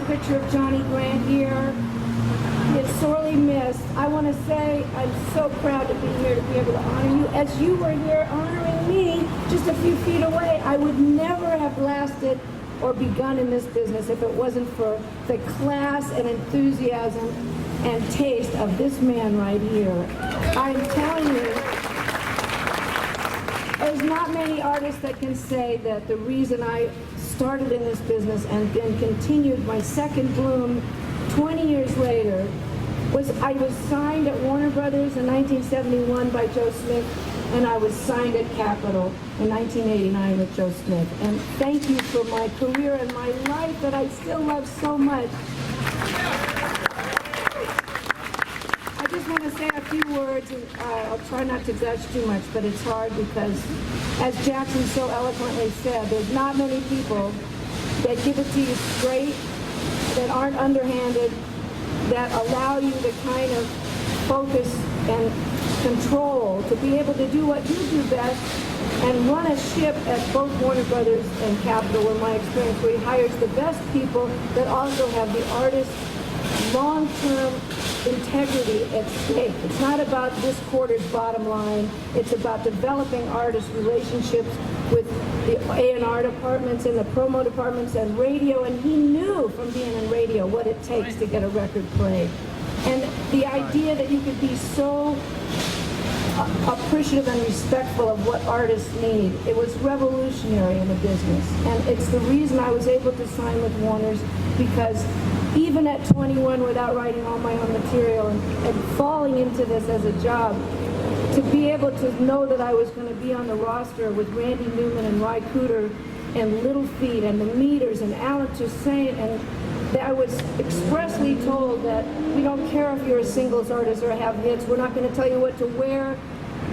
picture of Johnny Grant here. It's sorely missed. I want to say I'm so proud to be here to be able to honor you. As you were here honoring me just a few feet away, I would never have lasted or begun in this business if it wasn't for the class and enthusiasm and taste of this man right here. I'm telling you, there's not many artists that can say that the reason I started in this business and then continued my second bloom 20 years later was I was signed at Warner Brothers in 1971 by Joe Smith, and I was signed at Capitol in 1989 with Joe Smith. And thank you for my career and my life that I still love so much. I just want to say a few words, and I'll try not to gush too much, but it's hard because, as Jackson so eloquently said, there's not many people that give it to you straight, that aren't underhanded, that allow you the kind of focus and control to be able to do what you do best and run a ship at both Warner Brothers and Capitol, in my experience, where he hires the best people that also have the artist's long-term integrity at stake. It's not about this quarter's bottom line. It's about developing artist relationships with the A&R departments and the promo departments and radio, and he knew from being in radio what it takes to get a record played. And the idea that you could be so appreciative and respectful of what artists need, it was revolutionary in the business. And it's the reason I was able to sign with Warner's, because even at 21, without writing all my own material and falling into this as a job, to be able to know that I was going to be on the roster with Randy Newman and Ry Cooder and Little Feat and the Meters and Alan Toussaint, and that I was expressly told that we don't care if you're a singles artist or have hits. We're not going to tell you what to wear,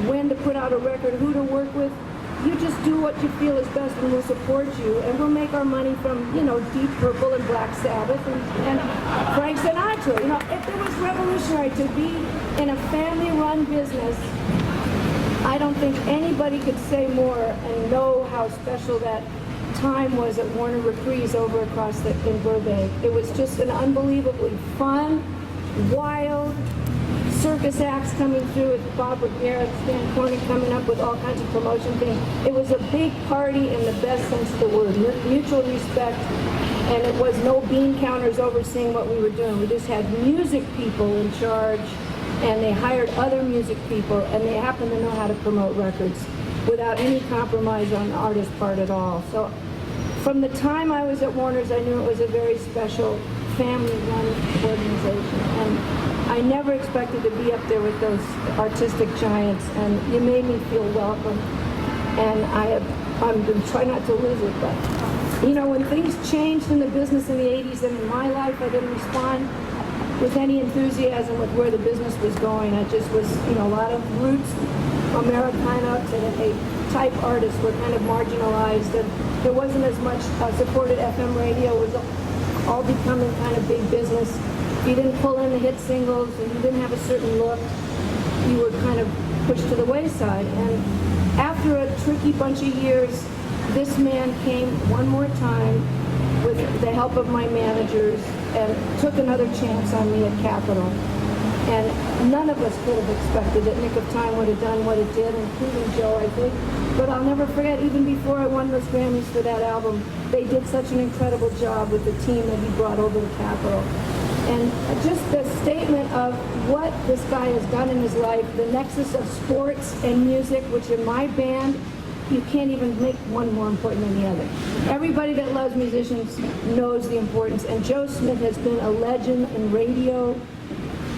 when to put out a record, who to work with. You just do what you feel is best, and we'll support you, and we'll make our money from, Deep Purple and Black Sabbath and Frank Sinatra. If it was revolutionary to be in a family-run business, I don't think anybody could say more and know how special that time was at Warner Reprise over across in Burbank. It was just an unbelievably fun, wild, circus acts coming through with Bob Garrett, Stan Cornyn coming up with all kinds of promotion things. It was a big party in the best sense of the word, mutual respect, and it was no bean counters overseeing what we were doing. We just had music people in charge, and they hired other music people, and they happened to know how to promote records without any compromise on the artist's part at all. So from the time I was at Warner's, I knew it was a very special family-run organization. And I never expected to be up there with those artistic giants, and you made me feel welcome. And I'm going to try not to lose it, but when things changed in the business in the 80s and in my life, I didn't respond with any enthusiasm with where the business was going. I just was, a lot of roots, Americana type artists were kind of marginalized, and there wasn't as much supported FM radio. It was all becoming kind of big business. If you didn't pull in the hit singles and you didn't have a certain look, you were kind of pushed to the wayside. And after a tricky bunch of years, this man came one more time with the help of my managers and took another chance on me at Capitol. And none of us could have expected that Nick of Time would have done what it did, including Joe, I think. But I'll never forget, even before I won those Grammys for that album, they did such an incredible job with the team that he brought over to Capitol. And just the statement of what this guy has done in his life, the nexus of sports and music, which in my band, you can't even make one more important than the other. Everybody that loves musicians knows the importance, and Joe Smith has been a legend in radio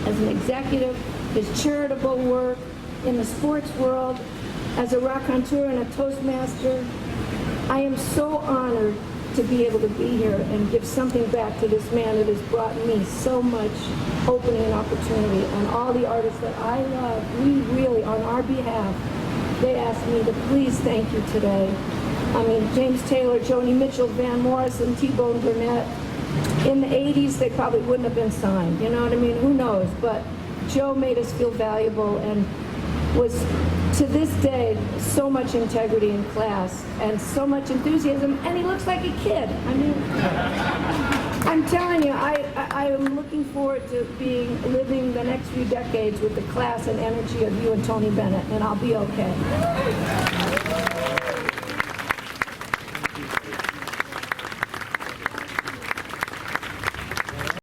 as an executive, his charitable work in the sports world, as a raconteur and a toastmaster. I am so honored to be able to be here and give something back to this man that has brought me so much opening and opportunity. And all the artists that I love, we really, on our behalf, they asked me to please thank you today. I mean, James Taylor, Joni Mitchell, Van Morrison, T-Bone Burnett. In the 80s, they probably wouldn't have been signed. You know what I mean? Who knows? But Joe made us feel valuable and was to this day, so much integrity in class and so much enthusiasm, and he looks like a kid. I mean, I'm telling you, I am looking forward to living the next few decades with the class and energy of you and Tony Bennett, and I'll be okay.